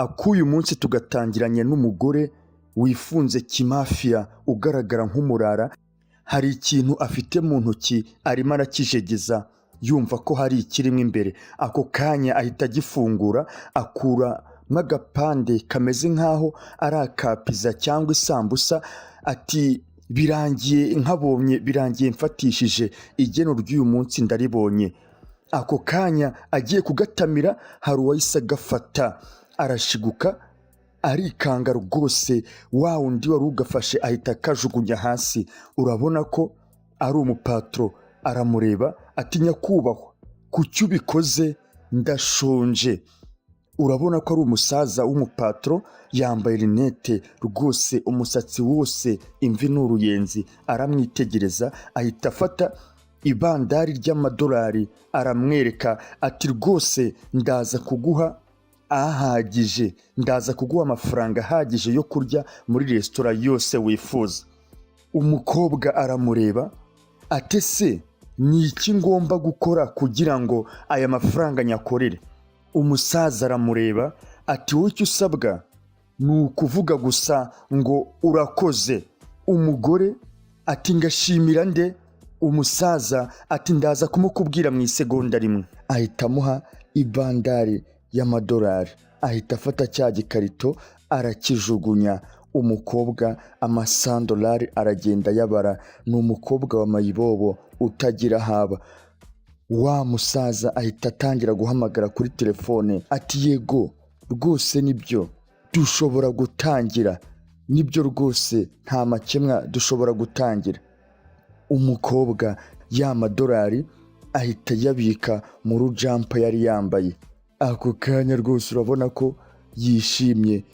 akuyu munsi tugatangiranye n'umugore wifunze kimafiya ugaragara nk'umurara, hari ikintu afite mu ntoki arimo arakijegeza yumva ko hari ikirimo imbere. Ako kanya ahita agifungura akura nk'agapande kameze nk'aho ari akapiza cyangwa isambusa, ati birangiye nkabonye, birangiye mfatishije igeno ry'uyu munsi ndaribonye. Ako kanya agiye kugatamira hari uwahise agafata arashiguka arikanga rwose, wa wundi wari ugafashe ahita akajugunya hasi. Urabona ko ari umupatro, aramureba ati nyakubahwa kuki ubikoze, ndashonje. Urabona ko ari umusaza w'umupatro, yambaye rinete rwose, umusatsi wose imvi n'uruyenzi. Aramwitegereza ahita afata ibandari ry'amadolari aramwereka ati rwose ndaza kuguha ahagije, ndaza kuguha amafaranga ahagije yo kurya muri resitora yose wifuza. Umukobwa aramureba ati se ni iki ngomba gukora kugira ngo aya mafaranga nyakorere? Umusaza aramureba ati wowe icyo usabwa ni ukuvuga gusa ngo urakoze. Umugore ati ngashimira nde? Umusaza ati ndaza kumukubwira mu isegonda rimwe. Ahita amuha ibandari y'amadolari, ahita afata cya gikarito arakijugunya. Umukobwa amasandolari aragenda yabara. Ni umukobwa wa mayibobo utagira haba. Wa musaza ahita atangira guhamagara kuri telefone ati yego rwose nibyo dushobora gutangira, nibyo rwose nta makemwa dushobora gutangira. Umukobwa ya madolari ahita yabika mu rujampa yari yambaye. Ako kanya rwose urabona ko yishimye.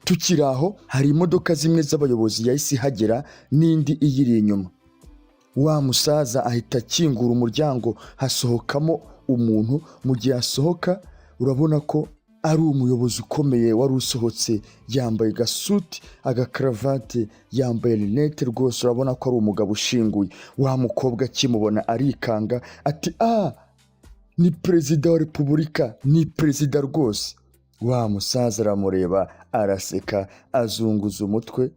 Tukiri aho hari imodoka zimwe z'abayobozi yahise ihagera n'indi iyiri inyuma. Wa musaza ahita akingura umuryango, hasohokamo umuntu. Mu gihe asohoka urabona ko ari umuyobozi ukomeye wari usohotse, yambaye gasuti, agakaravate, yambaye rinete rwose, urabona ko ari umugabo ushinguye. Wa mukobwa akimubona arikanga ati ni perezida wa repubulika, ni perezida rwose. Wa musaza aramureba araseka azunguza umutwe.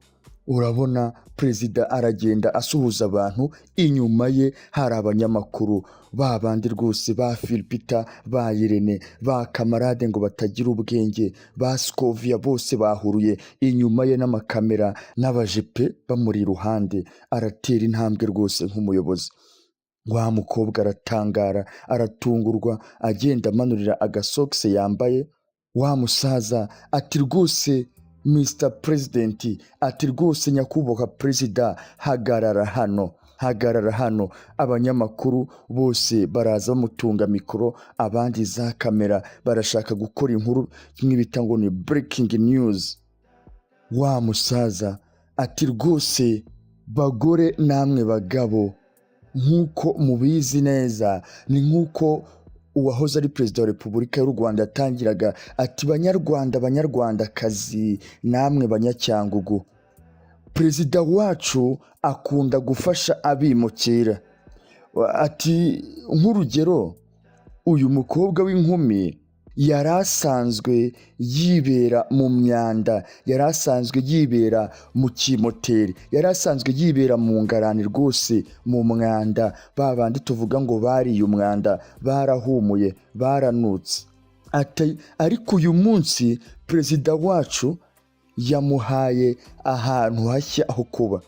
Urabona perezida aragenda asuhuza abantu, inyuma ye hari abanyamakuru babandi rwose ba Philipita, ba Irene, ba Kamarade ngo batagira ubwenge, ba Scovia, bose bahuruye inyuma ye n'amakamera n'abajepe bamuri iruhande. Aratera intambwe rwose nk'umuyobozi. Wa mukobwa aratangara aratungurwa, agenda amanurira agasokisi yambaye. Wa musaza ati rwose Mr. President, ati rwose nyakubahwa perezida, hagarara hano, hagarara hano. Abanyamakuru bose baraza bamutunga mikoro, abandi za kamera, barashaka gukora inkuru kimwe bita ngo ni breaking news. Wa musaza ati rwose bagore namwe bagabo, nk'uko mubizi neza, ni nk'uko uwahoze ari perezida wa repubulika y'u Rwanda yatangiraga ati banyarwanda, banyarwandakazi, namwe banyacyangugu, perezida wacu akunda gufasha abimukira. Ati nk'urugero uyu mukobwa w'inkumi yari asanzwe yibera mu myanda, yari asanzwe yibera mu kimoteri, yari asanzwe yibera mu ngarani rwose, mu mwanda, babandi tuvuga ngo bariye umwanda, barahumuye, baranutse. Ati ariko uyu munsi perezida wacu yamuhaye ahantu hashya aho kuba.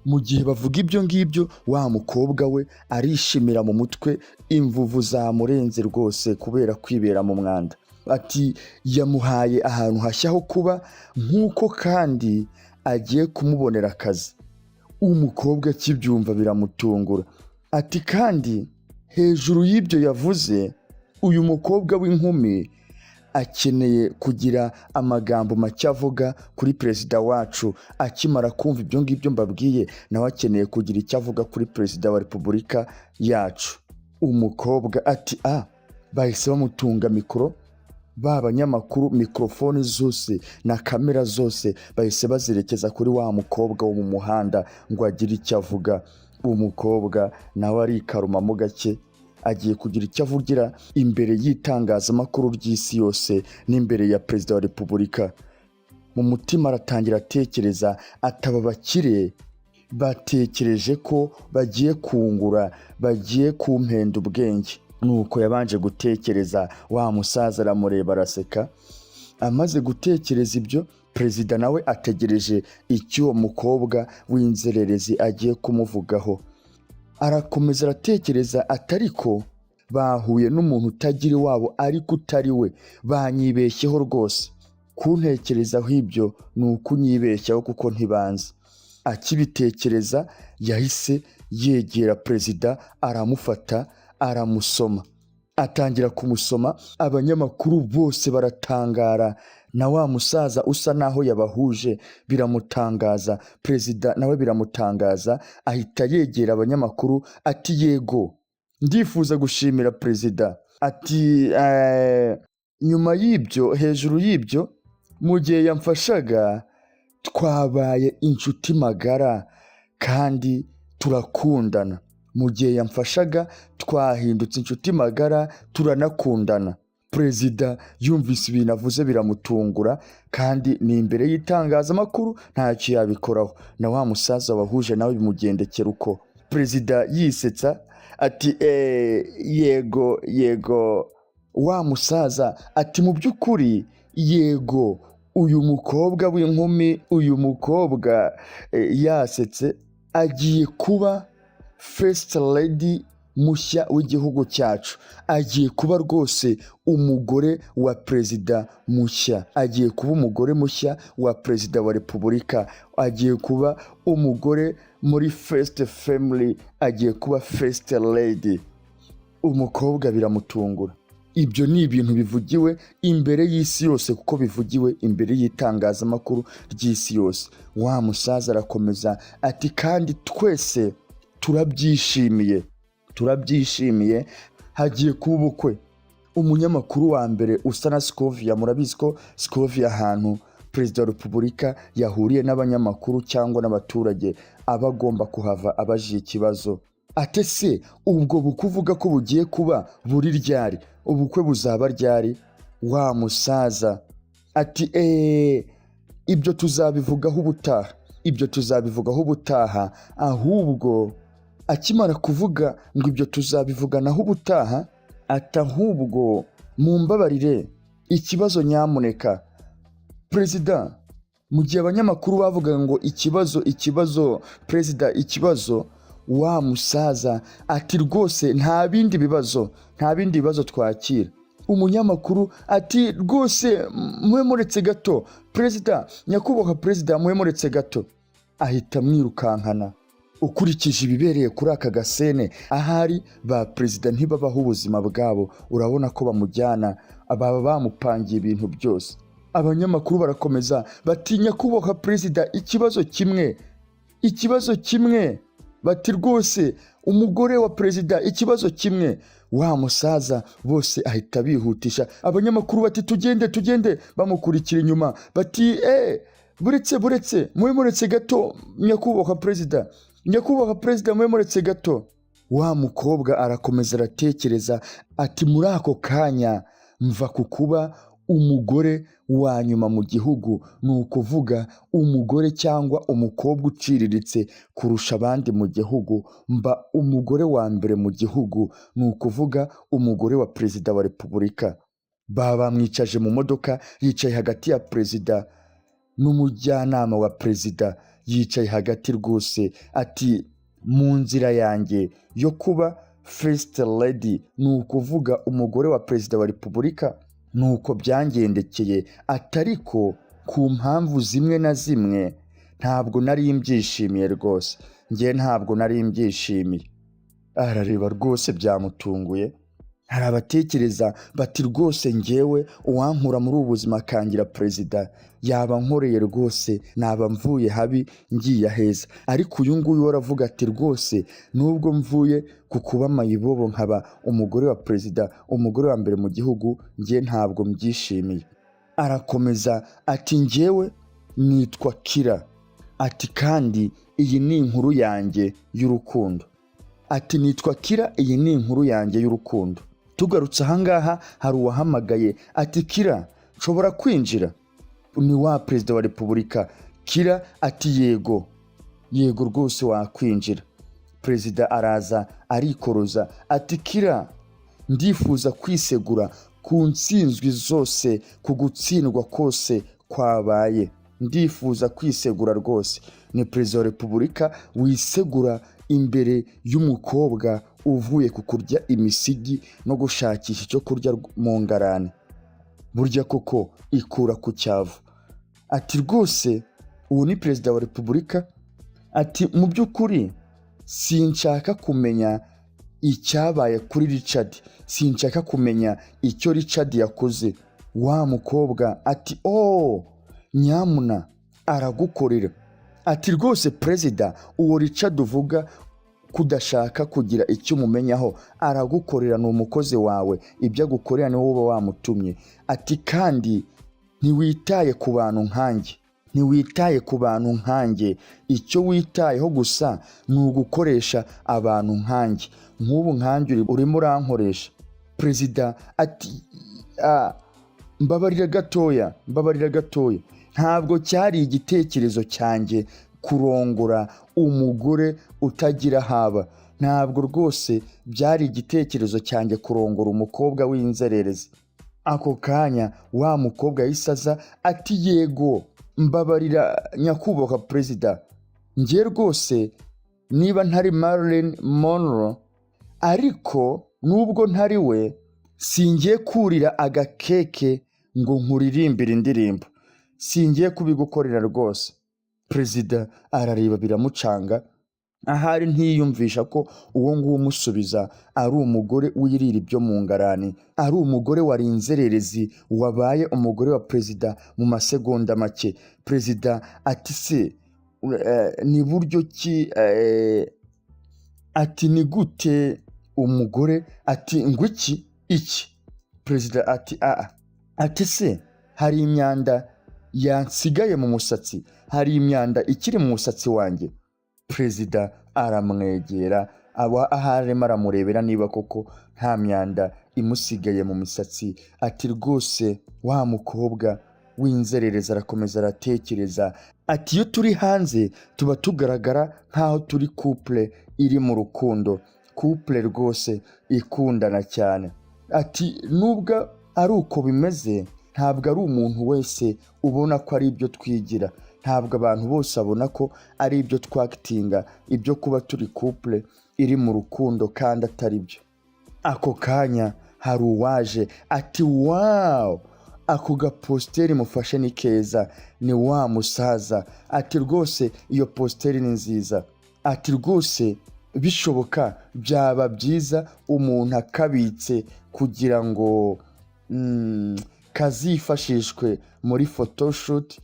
Mu gihe bavuga ibyo ngibyo, wa mukobwa we arishimira mu mutwe, imvuvu zamurenze rwose kubera kwibera mu mwanda. Ati yamuhaye ahantu hashya ho kuba, nk'uko kandi agiye kumubonera akazi. Umukobwa akibyumva biramutungura. Ati kandi hejuru y'ibyo yavuze, uyu mukobwa w'inkumi akeneye kugira amagambo make avuga kuri perezida wacu. Akimara kumva ibyo ngibyo mbabwiye, nawe akeneye kugira icyo avuga kuri perezida wa repubulika yacu. Umukobwa ati bahise bamutunga mikoro, ba banyamakuru mikrofone zose na kamera zose bahise bazirekeza kuri wa mukobwa wo mu muhanda ngo agire icyo avuga. Umukobwa nawe arikarumamo gake agiye kugira icyo avugira imbere y'itangazamakuru ry'isi yose n'imbere ya perezida wa repubulika. Mu mutima aratangira atekereza ataba bakire batekereje ko bagiye kungura, bagiye kumpenda ubwenge. Nuko yabanje gutekereza, wa musaza aramureba araseka. Amaze gutekereza ibyo, perezida nawe ategereje icyo uwo mukobwa w'inzererezi agiye kumuvugaho. Arakomeza aratekereza atariko bahuye n'umuntu utagira iwabo ariko utari we, banyibeshyeho rwose. Kuntekerezaho ibyo ni ukunyibeshyaho kuko ntibanzi. Akibitekereza yahise yegera perezida, aramufata aramusoma. Atangira kumusoma, abanyamakuru bose baratangara, na wa musaza usa naho yabahuje biramutangaza, perezida nawe biramutangaza. Ahita yegera abanyamakuru ati yego, ndifuza gushimira perezida. Ati nyuma y'ibyo, hejuru y'ibyo, mu gihe yamfashaga twabaye inshuti magara kandi turakundana. Mu gihe yamfashaga twahindutse inshuti magara, turanakundana. Perezida yumvise ibintu avuze biramutungura, kandi ni imbere y'itangazamakuru ntacyo yabikoraho. Na wa musaza wahuje nawe bimugendekera uko. Perezida yisetsa ati yego yego. Wa musaza ati mu by'ukuri yego, uyu mukobwa w'inkumi, uyu mukobwa yasetse agiye kuba first lady mushya w'igihugu cyacu. Agiye kuba rwose umugore wa perezida mushya. Agiye kuba umugore mushya wa perezida wa repubulika. Agiye kuba umugore muri first family. Agiye kuba first lady. Umukobwa biramutungura. Ibyo ni ibintu bivugiwe imbere y'isi yose, kuko bivugiwe imbere y'itangazamakuru ry'isi yose. Wa musaza arakomeza ati kandi twese turabyishimiye, hagiye kuba ubukwe. Umunyamakuru wa mbere usa na Scovia, murabizi ko Scovia ahantu perezida wa repubulika yahuriye n'abanyamakuru cyangwa n'abaturage aba agomba kuhava abajije ikibazo. Ate se ubwo bukwe uvuga ko bugiye kuba buri ryari? Ubukwe buzaba ryari? Wa musaza ati ibyo tuzabivugaho ubutaha. Ahubwo akimara kuvuga ngo ibyo tuzabivuganaho ubutaha, ati ahubwo mumbabarire ikibazo nyamuneka. Perezida, mu gihe abanyamakuru bavuga ngo ikibazo perezida, ikibazo, wa musaza ati rwose nta bindi bibazo twakira. Umunyamakuru ati rwose mwe muretse gato perezida, nyakubahwa perezida, mwe muretse gato. Ahita amwirukankana. Ukurikije ibibereye kuri aka gasene, ahari ba perezida ntibabaho ubuzima bwabo. Urabona ko bamujyana, baba bamupangiye ibintu byose. Abanyamakuru barakomeza bati nyakubahwa perezida, ikibazo kimwe. Bati rwose umugore wa perezida, ikibazo kimwe. Wa musaza bose ahita bihutisha. Abanyamakuru bati tugende, bamukurikira inyuma. Bati buretse mwe muretse gato nyakubahwa perezida, mwe muretse gato. Wa mukobwa arakomeza aratekereza ati muri ako kanya mva ku kuba umugore wa nyuma mu gihugu, ni ukuvuga umugore cyangwa umukobwa uciriritse kurusha abandi mu gihugu, mba umugore wa mbere mu gihugu, ni ukuvuga umugore wa perezida wa repubulika. Bamwicaje mu modoka, yicaye hagati ya perezida n'umujyanama wa perezida, yicaye hagati rwose. Ati mu nzira yanjye yo kuba first lady, ni ukuvuga umugore wa perezida wa repubulika, nuko byangendekeye. Atariko ku mpamvu zimwe na zimwe ntabwo nari mbyishimiye rwose. Ntabwo nari mbyishimiye. Arareba rwose byamutunguye. Hari abatekereza bati rwose njyewe uwankura muri ubu buzima akangira perezida, yaba nkoreye rwose, naba mvuye habi ngiye heza. Ariko uyu nguyu waravuga ati rwose nubwo mvuye ku kuba mayibobo nkaba umugore wa perezida, umugore wa mbere mu gihugu, ntabwo mbyishimiye. Arakomeza ati njyewe nitwa Kira. Ati kandi iyi ni inkuru yanjye y'urukundo. ati nitwa Kira, iyi ni inkuru yanjye y'urukundo. Tugarutse ahangaha hari uwahamagaye ati Kira, nshobora kwinjira? Ni wa perezida wa repubulika. Kira ati yego rwose wakwinjira. Perezida araza arikoroza ati Kira, ndifuza kwisegura ku ntsinzwi zose, ku gutsindwa kose kwabaye. Ndifuza kwisegura rwose. Ni perezida wa repubulika wisegura imbere y'umukobwa uvuye ku kurya imisigi no gushakisha icyo kurya mu ngarani. Burya koko ikura ku cyavu. Ati rwose ubu ni perezida wa repubulika. Ati mu by'ukuri sinshaka kumenya icyabaye kuri Richard, sinshaka kumenya icyo Richard yakoze. Wa mukobwa ati nyamuna aragukorera. Ati rwose perezida, uwo Richard uvuga kudashaka kugira icyo umumenyaho aragukorera, ni umukozi wawe, ibyo agukorera ni wowe uba wamutumye. Ati kandi ntiwitaye ku bantu nkanjye, icyo witayeho gusa ni ugukoresha abantu nkanjye. Nk'ubu nkanjye urimo urankoresha. Perezida ati mbabarira gatoya. Ntabwo cyari igitekerezo cyanjye kurongora umugore utagira haba. Ntabwo rwose byari igitekerezo cyanjye kurongora umukobwa w'inzererezi. Ako kanya wa mukobwa yisaza ati yego, mbabarira nyakubahwa perezida, njye rwose niba ntari Marilyn Monroe, ariko nubwo ntari we, singiye kurira agakeke ngo nkuririmbire indirimbo, singiye kubigukorera rwose. Perezida arareba biramucanga, ahari ntiyumvisha ko uwo nguwo umusubiza ari umugore wirira ibyo mu ngarani, ari umugore wari inzererezi wabaye umugore wa perezida mu masegonda make. Perezida ati se ni buryo ki? Ati ni gute umugore? Ati ngwiki iki? Perezida ati ati se hari imyanda yansigaye mu musatsi, hari imyanda ikiri mu musatsi wanjye? Perezida aramwegera, aharimo aramurebera niba koko nta myanda imusigaye mu misatsi. Ati rwose wa mukobwa w'inzererezi arakomeza aratekereza. Ati iyo turi hanze tuba tugaragara nk'aho turi couple iri mu rukundo, couple rwose ikundana cyane. Ati nubwo ari uko bimeze, ntabwo ari umuntu wese ubona ko ari ibyo twigira, ntabwo abantu bose babona ko ari ibyo twakitinga, ibyo kuba turi couple iri mu rukundo kandi atari byo. Ako kanya hari uwaje ati wow, ako gaposteri mufashe ni keza, ni wa musaza. Ati rwose iyo posteri ni nziza. Ati rwose bishoboka byaba byiza umuntu akabitse kugira ngo kazifashishwe muri photoshoot,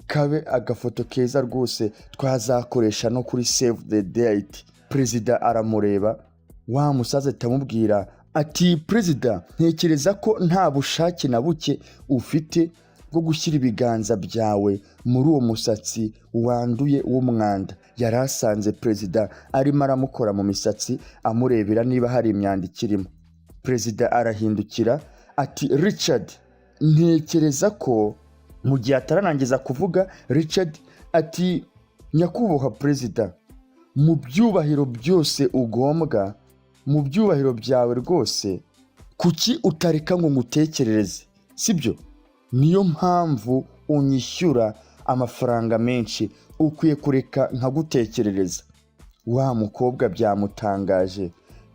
kabe agafoto keza rwose twazakoresha no kuri save the date. Perezida aramureba, wa musaza atamubwira ati perezida, ntekereza ko nta bushake na buke ufite bwo gushyira ibiganza byawe muri uwo musatsi wanduye w'umwanda. Yari asanze perezida arimo aramukora mu misatsi amurebera niba hari imyanda ikirimo. Perezida arahindukira ati Richard, ntekereza ko mu gihe atararangiza kuvuga, Richard ati nyakubahwa perezida, mu byubahiro byose ugombwa, mu byubahiro byawe rwose, kuki utareka ngo ngutekerereze, sibyo? Niyo mpamvu unyishyura amafaranga menshi, ukwiye kureka nkagutekerereza. Wa mukobwa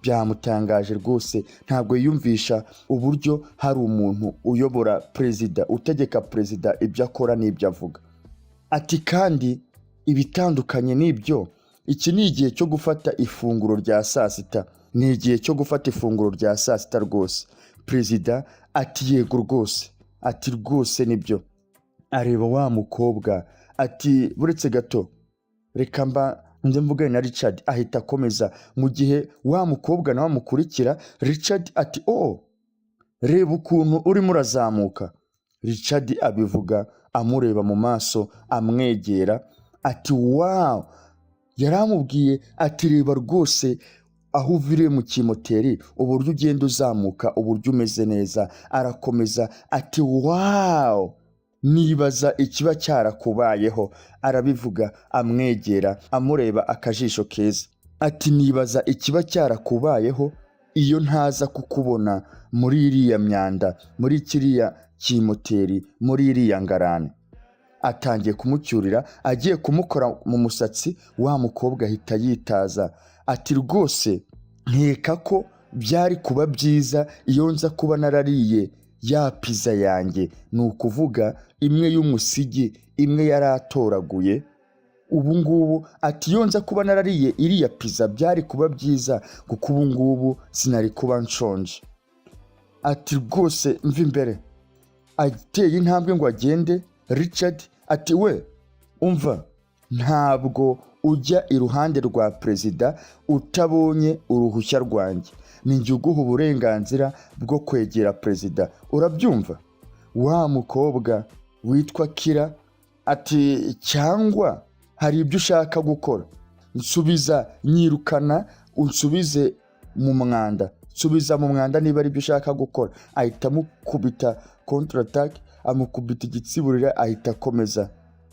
byamutangaje rwose, ntabwo yiyumvisha uburyo hari umuntu uyobora perezida, utegeka perezida ibyo akora n'ibyo avuga. Ati kandi ibitandukanye n'ibyo, iki ni igihe cyo gufata ifunguro rya saa sita, ni igihe cyo gufata ifunguro rya saa sita rwose. Perezida ati yego rwose, ati rwose nibyo. Areba wa mukobwa ati buretse gato, reka njye mvugane na Richard. Ahita akomeza, mu gihe wa mukobwa nawe amukurikira. Richard ati reba ukuntu urimo urazamuka. Richard abivuga amureba mu maso, amwegera ati wow. Yaramubwiye ati reba rwose aho uviriye mu kimoteri uburyo ugenda uzamuka uburyo umeze neza. Arakomeza ati wawu, nibaza ikiba cyarakubayeho. Arabivuga amwegera amureba akajisho keza. Ati nibaza ikiba cyarakubayeho iyo ntaza kukubona muri iriya myanda, muri kiriya kimoteri, muri iriya ngarani. Atangiye kumucyurira, agiye kumukora mu musatsi, wa mukobwa ahita yitaza. Ati rwose nkeka ko byari kuba byiza iyo nza kuba narariye ya pizza yanjye, ni ukuvuga imwe y'umusigi, imwe yari atoraguye. Ubu ngubu ati iyo nza kuba narariye iriya pizza byari kuba byiza, kuko ubu ngubu sinari kuba nshonje. Ati rwose mva imbere. Ateye intambwe ngo agende, Richard ati we umva, ntabwo ujya iruhande rwa perezida utabonye uruhushya rwanjye. Ni njye uguha uburenganzira bwo kwegera perezida, urabyumva? Wa mukobwa witwa Kira ati cyangwa hari ibyo ushaka gukora? Nsubiza, nyirukana unsubize mu mwanda, nsubiza mu mwanda niba ari ibyo ushaka gukora. Ahita amukubita counter attack, amukubita igitsiburira, ahita akomeza.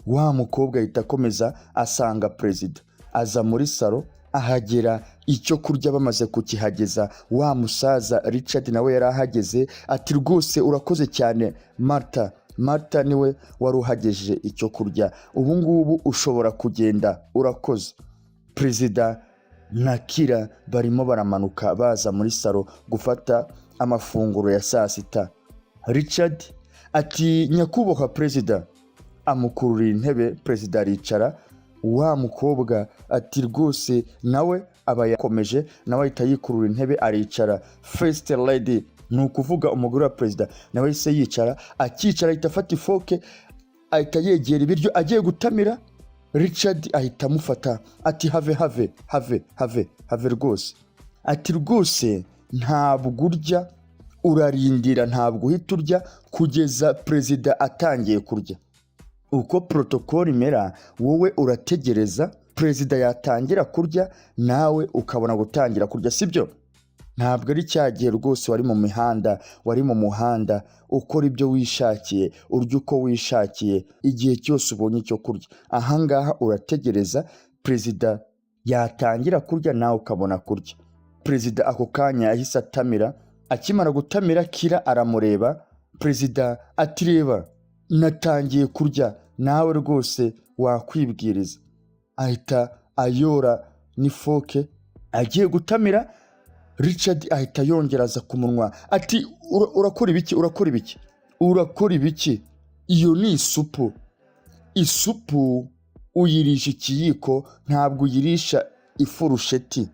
Wa mukobwa ahita akomeza asanga perezida, aza muri salo, ahagera icyo kurya bamaze kukihageza. Wa musaza Richard nawe yari ahageze. Ati rwose urakoze cyane Martha niwe wari uhagejeje icyo kurya, ubu ngubu ushobora kugenda, urakoze. Perezida na Kira barimo baramanuka baza muri salo gufata amafunguro ya saa sita. Richard ati nyakubahwa perezida. Amukurura intebe, perezida aricara. Wa mukobwa ati rwose nawe aba yakomeje, nawe ahita yikurura intebe aricara. First lady, ni ukuvuga umugore wa perezida, nawe yahise yicara. Akicara ahita afata ifoke, ahita yegera ibiryo agiye gutamira. Richard ahita amufata ati have rwose. Ati rwose ntabwo urya, urarindira, ntabwo uhita urya kugeza perezida atangiye kurya. Uko protocol imera, wowe urategereza perezida yatangira kurya, nawe ukabona gutangira kurya, sibyo? Ntabwo ari cyagiye rwose wari mu mihanda, wari mu muhanda ukora ibyo wishakiye, urya uko wishakiye igihe cyose ubonye icyo kurya. Ahangaha urategereza perezida yatangira kurya, nawe ukabona kurya. Perezida ako kanya yahise atamira. Akimara gutamira, Kira aramureba. Perezida ati reba, natangiye kurya, nawe rwose wakwibwiriza. Ahita ayora n'ifoke agiye gutamira. Richard ahita yongeraza ku munwa ati urakora ibiki? Iyo ni isupu uyirisha ikiyiko, ntabwo uyirisha ifurusheti.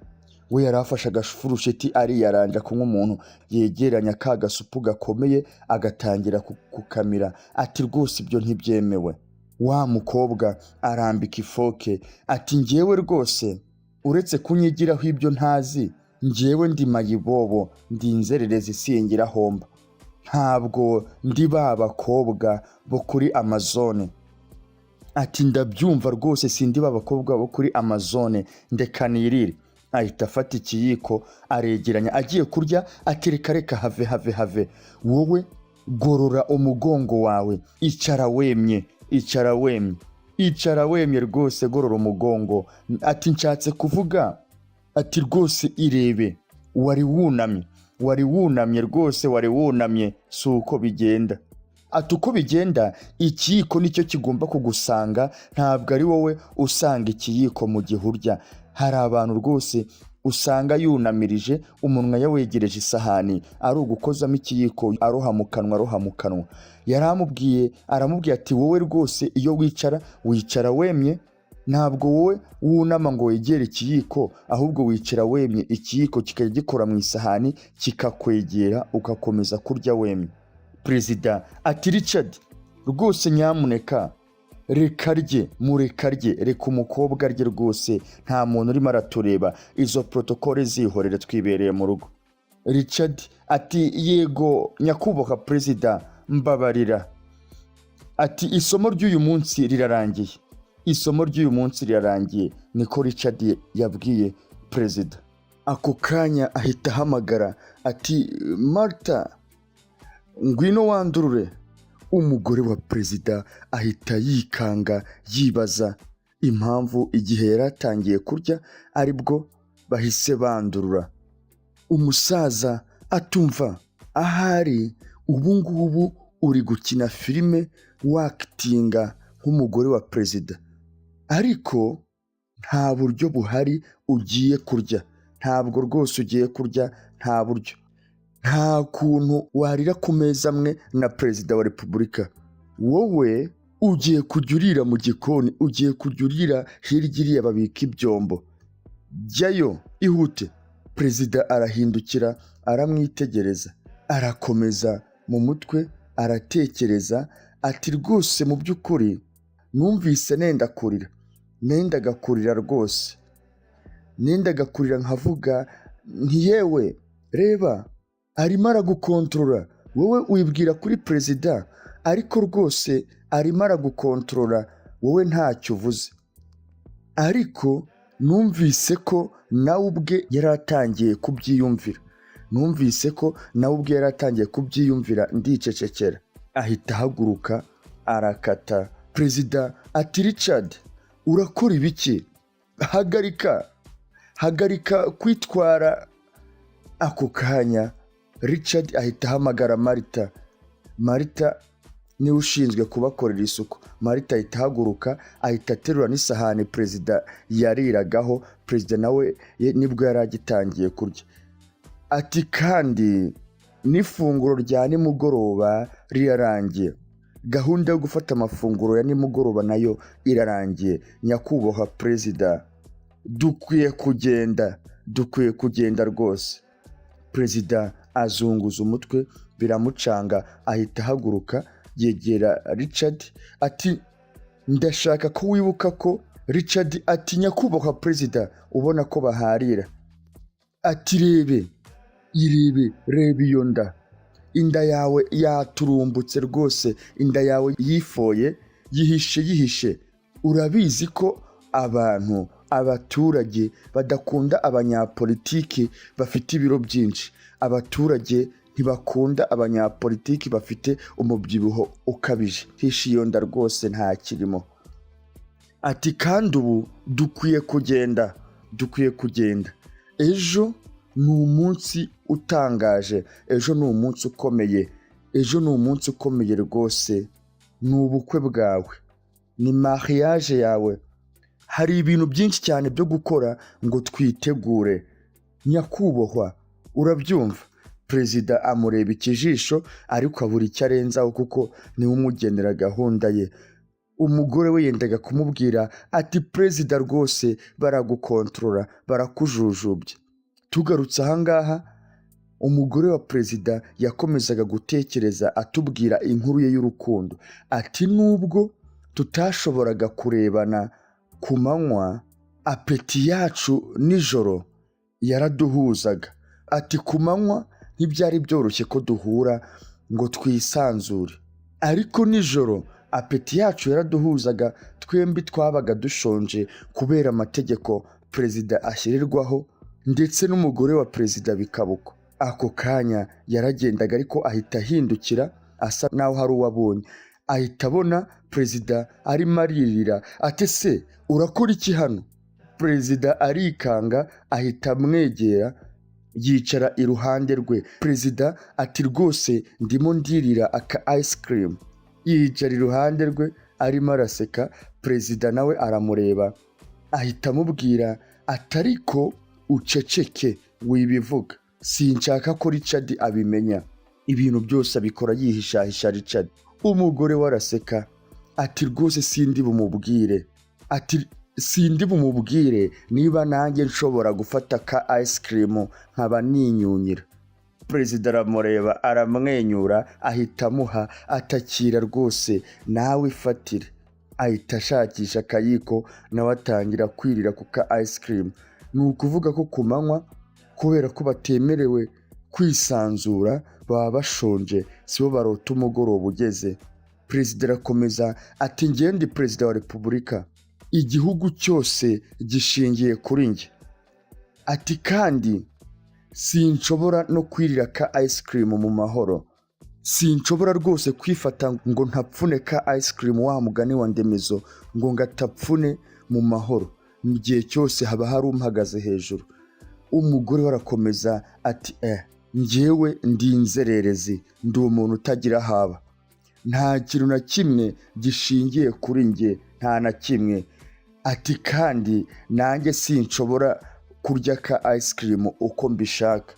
We yari afashe agafurusheti ariyaranja kunywa umuntu yegeranya ka gasupu gakomeye, agatangira kukamira. Ati rwose ibyo ntibyemewe. Wa mukobwa arambika ifoke ati njyewe rwose uretse kunyigiraho ibyo ntazi, njyewe ndi mayibobo, ndi inzererezi singira homba, ntabwo ndi ba bakobwa bo kuri Amazone. Ati ndabyumva rwose, sindi ba bakobwa bo kuri Amazone, ndeka nirire. Ahita afata ikiyiko aregeranya agiye kurya. Ati reka have, wowe gorora umugongo wawe, icara wemye rwose, gorora umugongo. Ati nshatse kuvuga, ati rwose irebe, wari wunamye rwose, wari wunamye, si uko bigenda. Ati uko bigenda, ikiyiko nicyo kigomba kugusanga, ntabwo ari wowe usanga ikiyiko mu gihe urya. Hari abantu rwose usanga yunamirije umunwa yawegereje isahani, ari ugukozamo ikiyiko, aroha mu kanwa. Aramubwiye ati wowe rwose iyo wicara wemye, ntabwo wowe wunama ngo wegere ikiyiko, ahubwo wicara wemye, ikiyiko kikajya gikora mu isahani kikakwegera, ugakomeza kurya wemye. Perezida ati Richard rwose nyamuneka reka umukobwa arye rwose, nta muntu urimo aratureba, izo protokole zihorere, twibereye mu rugo. Richard ati yego nyakubahwa perezida, mbabarira. Ati isomo ry'uyu munsi rirarangiye, niko Richard yabwiye perezida. ako kanya ahita ahamagara ati Martha, ngwino wandurure. Umugore wa perezida ahita yikanga yibaza impamvu igihe yari atangiye kurya aribwo bahise bandurura. Umusaza atumva, ahari ubu ngubu uri gukina filime wakitinga nk'umugore wa perezida, ariko nta buryo buhari ugiye kurya, ntabwo rwose ugiye kurya, nta buryo, nta kuntu warira ku meza amwe na perezida wa repubulika. Wowe ugiye kujya urira mu gikoni, ugiye kujya urira hirya iriya babika ibyombo, jyayo ihute. Perezida arahindukira aramwitegereza, arakomeza mu mutwe aratekereza ati rwose mu by'ukuri numvise nendaga kurira rwose, nendaga kurira nkavuga nti yewe reba arimo aragukontorora, wowe wibwira kuri perezida ariko rwose arimo aragukontorora, wowe ntacyo uvuze. Ariko numvise ko nawe ubwe yari atangiye kubyiyumvira, ndicecekera. Ahita ahaguruka arakata. Perezida ati Richard, urakora ibiki? Hagarika kwitwara. Ako kanya Richard ahita ahamagara Martha niwe ushinzwe kubakorera isuku. Martha ahita ahaguruka ahita aterura n'isahani perezida yariragaho. Perezida nawe nibwo yari agitangiye kurya. Ati kandi n'ifunguro rya nimugoroba rirarangiye, gahunda yo gufata amafunguro ya nimugoroba nayo irarangiye. Nyakubahwa perezida, dukwiye kugenda rwose. Perezida azunguza umutwe biramucanga, ahita ahaguruka yegera Richard ati ndashaka ko wibuka ko. Richard ati nyakubahwa perezida, ubona ko baharira. Ati reba iyo inda yawe yaturumbutse rwose, inda yawe yifoye, yihishe. Urabizi ko abaturage badakunda abanyapolitiki bafite ibiro byinshi. Abaturage ntibakunda abanyapolitiki bafite umubyibuho ukabije. Hishe iyo nda rwose nta kirimo. Ati kandi ubu dukwiye kugenda. Ejo ni umunsi utangaje, ejo ni umunsi ukomeye rwose. Ni ubukwe bwawe, ni mariage yawe. Hari ibintu byinshi cyane byo gukora ngo twitegure. Nyakubahwa, urabyumva? Perezida amureba ikijisho ariko abura icyo arenzaho kuko niwe umugenera gahunda ye. Umugore we yendaga kumubwira ati perezida rwose baragukontorora, barakujujubya. Tugarutse ahangaha, umugore wa perezida yakomezaga gutekereza atubwira inkuru ye y'urukundo. Ati nubwo tutashoboraga kurebana ku manywa, apeti yacu nijoro yaraduhuzaga. Ati ku manywa ntibyari byoroshye ko duhura ngo twisanzure, ariko nijoro apeti yacu yaraduhuzaga. Twembi twabaga dushonje kubera amategeko perezida ashyirirwaho, ndetse n'umugore wa perezida bikabuko. Ako kanya yaragendaga ariko ahita ahindukira asa naho hari uwabonye. Ahita abona perezida arimo aririra. Ati se urakora iki hano? Perezida arikanga ahita amwegera yicara iruhande rwe. Perezida ati rwose ndimo ndirira aka ice cream. Yicara iruhande rwe arimo araseka. Perezida nawe aramureba ahita amubwira atariko uceceke wibivuga, sinshaka ko Richard abimenya. Ibintu byose abikora yihishahisha Richard. Umugore we araseka ati rwose sindi bumubwire niba nanjye nshobora gufata ka ice cream nkaba ninyunyira. Perezida aramureba aramwenyura ahita amuha. Atakira rwose nawe ifatire. Ahita ashakisha akayiko nawe atangira kwirira ku ka ice cream. Ni ukuvuga ko ku manywa kubera ko batemerewe kwisanzura baba bashonje, sibo barota umugoroba ugeze. Perezida arakomeza ati ngende perezida wa repubulika, igihugu cyose gishingiye kuri njye. ati kandi sinshobora no kwirira ka ice cream mu mahoro, sinshobora rwose kwifata ngo ntapfune ka ice cream, wa mugani wa Ndemizo, ngo ngatapfune mu mahoro, mu gihe cyose haba hari umpagaze hejuru. Umugore we arakomeza ati njyewe ndi inzererezi, ndi umuntu utagira haba, nta kintu na kimwe gishingiye kuri njye, nta na kimwe. Ati kandi nanjye sinshobora kurya ka ice cream uko mbishaka.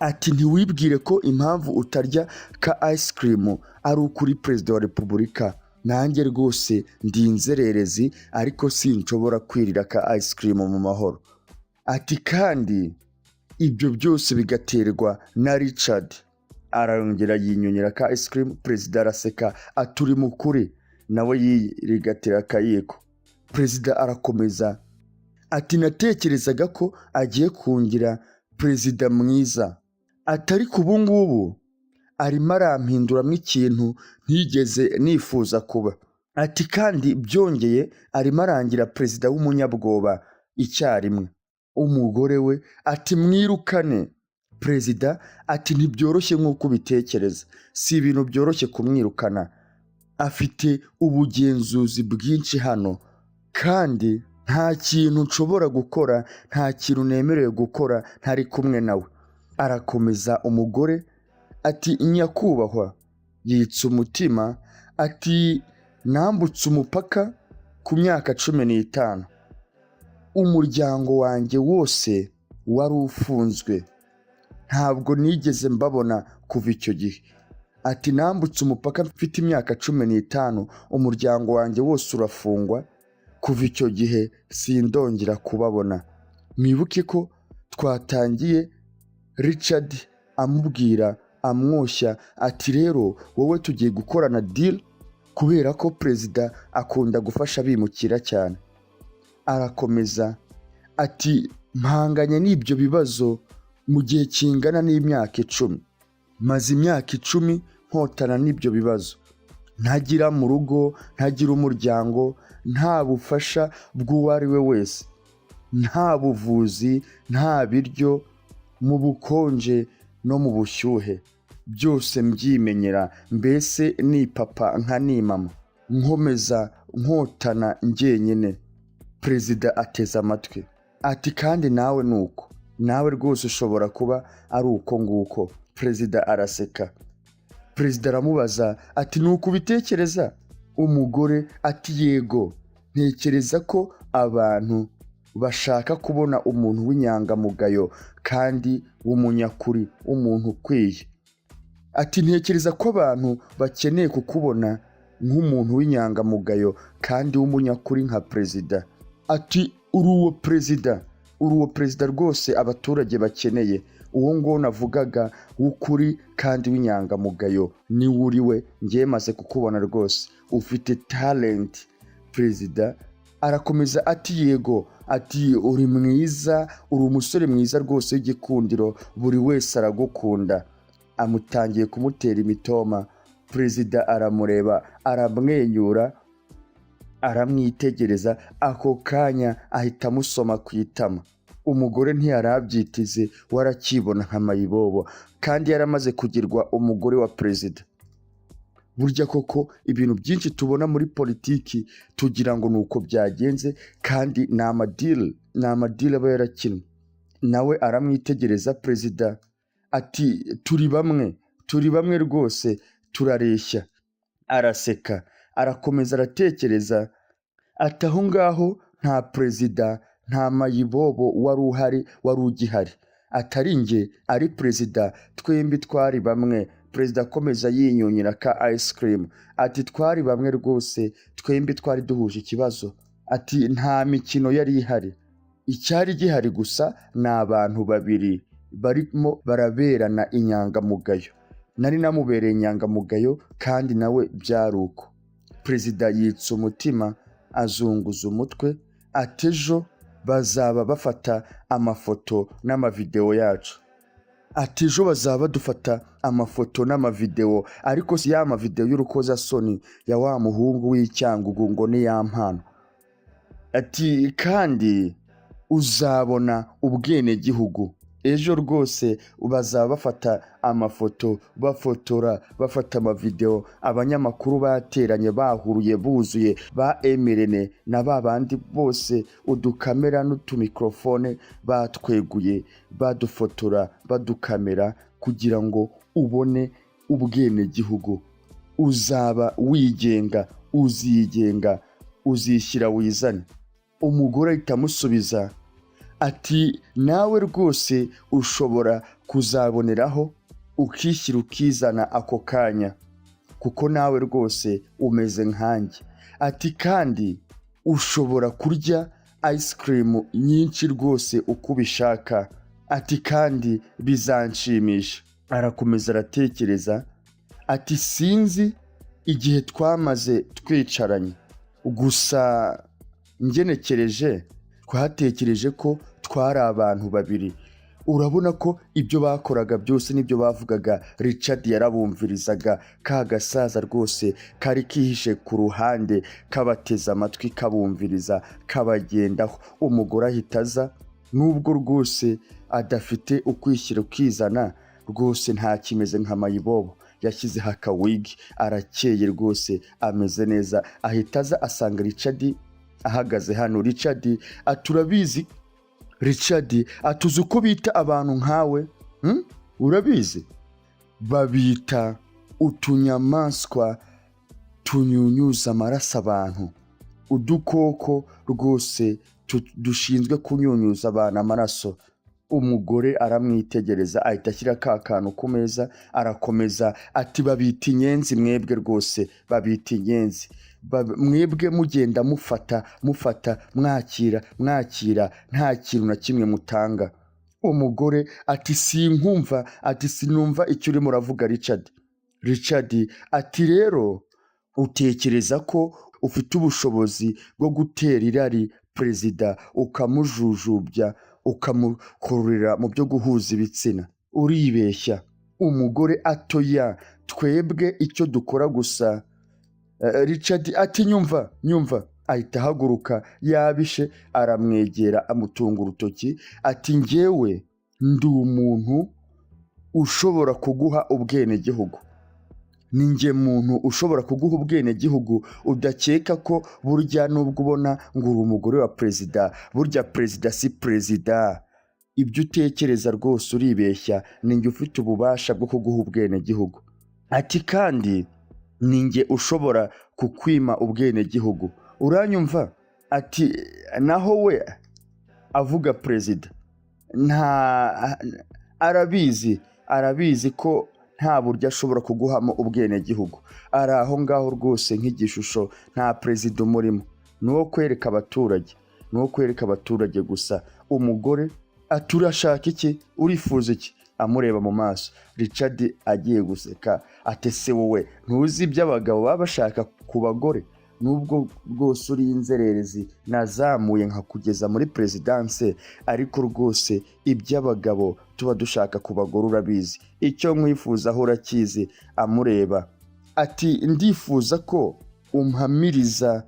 Ati ntiwibwire ko impamvu utarya ka ice cream ari ukuri perezida wa repubulika, nanjye rwose ndi inzererezi ariko sinshobora kwirira ka ice cream mu mahoro. Ati kandi ibyo byose bigaterwa na Richard. Arongera yinyonyera ka ice cream, perezida araseka aturi mukuri, nawe yirigatira akayiko. Perezida arakomeza ati natekerezaga ko agiye kungira perezida mwiza, atari ubu ngubu arimo arampinduramo ikintu ntigeze nifuza kuba. Ati kandi byongeye arimo arangira perezida w'umunyabwoba icyarimwe. Umugore we ati mwirukane. Perezida ati ntibyoroshye nk'uko ubitekereza, si ibintu byoroshye kumwirukana, afite ubugenzuzi bwinshi hano kandi nta kintu nshobora gukora, nta kintu nemerewe gukora ntari kumwe nawe. Arakomeza umugore ati nyakubahwa, yitsa umutima ati nambutse umupaka ku myaka 15, umuryango wanjye wose wari ufunzwe, ntabwo nigeze mbabona kuva icyo gihe. Ati nambutse umupaka mfite imyaka 15, umuryango wanjye wose urafungwa, kuva icyo gihe sindongera kubabona. Mwibuke ko twatangiye Richard amubwira amwoshya ati rero wowe tugiye gukorana deal, kubera ko perezida akunda gufasha bimukira cyane. Arakomeza ati mpanganye n'ibyo bibazo mu gihe kingana n'imyaka 10, maze imyaka 10 nkotana n'ibyo bibazo, ntagira mu rugo, ntagira umuryango, nta bufasha bw'uwo ari we wese, nta buvuzi, nta biryo, mu bukonje no mu bushyuhe, byose mbyimenyera, mbese ni papa nka ni mama, nkomeza nkotana njyenyine. Perezida ateze amatwi ati kandi nawe nuko, nawe rwose ushobora kuba ari uko nguko. Perezida araseka. Perezida aramubaza ati nuko ubitekereza? Umugore ati yego, ntekereza ko abantu bashaka kubona umuntu w'inyangamugayo kandi w'umunyakuri, umuntu ukwiye. Ati ntekereza ko abantu bakeneye kukubona nk'umuntu w'inyangamugayo kandi w'umunyakuri nka perezida. Ati uri uwo perezida rwose abaturage bakeneye, uwo ngo navugaga w'ukuri kandi w'inyangamugayo ni uri we, ngiye maze kukubona rwose, ufite talent. Perezida arakomeza ati yego, ati uri mwiza, uri umusore mwiza rwose w'igikundiro, buri wese aragukunda. Amutangiye kumutera imitoma. Perezida aramureba, aramwenyura, aramwitegereza, ako kanya ahita amusoma ku itama. Umugore ntiyarabyitize, warakibona nka mayibobo, kandi yaramaze kugirwa umugore wa perezida. Burya koko ibintu byinshi tubona muri politiki tugira ngo nuko byagenze, kandi ni amadili aba yarakinwe. Nawe aramwitegereza perezida ati turi bamwe rwose, turareshya. Araseka, arakomeza aratekereza ati aho ngaho nta perezida, nta mayibobo wari ugihari, atari nge ari perezida, twembi twari bamwe. Perezida akomeza yinyonyera ka ice cream ati twari bamwe rwose, twembi twari duhuje ikibazo. Ati nta mikino yari ihari, icyari gihari gusa ni abantu babiri barimo baraberana inyangamugayo. Nari namubereye inyangamugayo kandi nawe byari uko. Perezida yitsa umutima, azunguza umutwe ati ejo bazaba bafata amafoto n'amavideo yacu. Ati ejo bazaba badufata amafoto n'amavideo, ariko si ya mavideo y'urukozasoni ya wa muhungu w'icyangugu ngo ni ya mpano. Ati kandi uzabona ubwenegihugu. Ejo rwose bazaba bafata amafoto, bafata amavideo, abanyamakuru bateranye bahuruye buzuye ba emirene na ba bandi bose udukamera n'utumikrofone batweguye badufotora badukamera kugira ngo ubone ubwenegihugu. Uzaba wigenga, uzigenga, uzishyira wizane. Umugore ahita amusubiza ati nawe rwose ushobora kuzaboneraho ukishyira ukizana ako kanya kuko nawe rwose umeze nkanjye. Ati kandi ushobora kurya ice cream nyinshi rwose uko ubishaka. Ati kandi bizanshimisha. Arakomeza aratekereza ati sinzi igihe twamaze twicaranye, gusa ngenekereje twatekereje ko twari abantu babiri. Urabona ko ibyo bakoraga byose n'ibyo bavugaga Richard yarabumvirizaga. Ka gasaza rwose kari kihishe ku ruhande kabateza amatwi kabumviriza kabagendaho. Umugore ahita aza, nubwo rwose adafite ukwishyira ukizana rwose nta kimeze nka mayibobo, yashyizeho akawigi arakeye rwose ameze neza. Ahita aza asanga Richard ahagaze hano. Richard aturabizi. Richard atuzi uko bita abantu nkawe? Urabizi? Babita utunyamaswa tunyunyuza amaraso abantu, udukoko rwose dushinzwe kunyunyuza abantu amaraso. Umugore aramwitegereza ahita ashyira ka kantu ku meza arakomeza ati babita inyenzi mwebwe rwose, babita inyenzi. Mwebwe mugenda mufata mwakira nta kintu na kimwe mutanga. Umugore ati sinkumva, ati sinumva icyo urimo uravuga Richard. Richard ati rero utekereza ko ufite ubushobozi bwo gutera irari perezida ukamujujubya ukamukorera mu byo guhuza ibitsina? Uribeshya. Umugore atoya, twebwe icyo dukora gusa. Richard ati nyumva. Ahita ahaguruka yabishe aramwegera amutunga urutoki ati njyewe ndi umuntu ushobora kuguha ubwenegihugu. Ni njye muntu ushobora kuguha ubwenegihugu. Udakeka ko burya nubwo ubona ngo uri umugore wa perezida, burya perezida si perezida. Ibyo utekereza rwose uribeshya. Ni njye ufite ububasha bwo kuguha ubwenegihugu. Ati kandi ni njye ushobora kukwima ubwenegihugu. Uranyumva? Ati naho we avuga perezida arabizi ko nta buryo ashobora kuguhamo ubwenegihugu. Ari aho ngaho rwose nk'igishusho, nta perezida umurimo. Ni uwo kwereka abaturage gusa. Umugore ati urashaka iki? Urifuza iki? Amureba mu maso. Richard agiye guseka ati se wowe ntuzi ibyo abagabo baba bashaka ku bagore? Nubwo rwose uri inzererezi nazamuye nkakugeza muri perezidanse, ariko rwose iby'abagabo tuba dushaka ku bagore urabizi. Icyo nkwifuzaho urakizi. Amureba ati ndifuza ko umpamiriza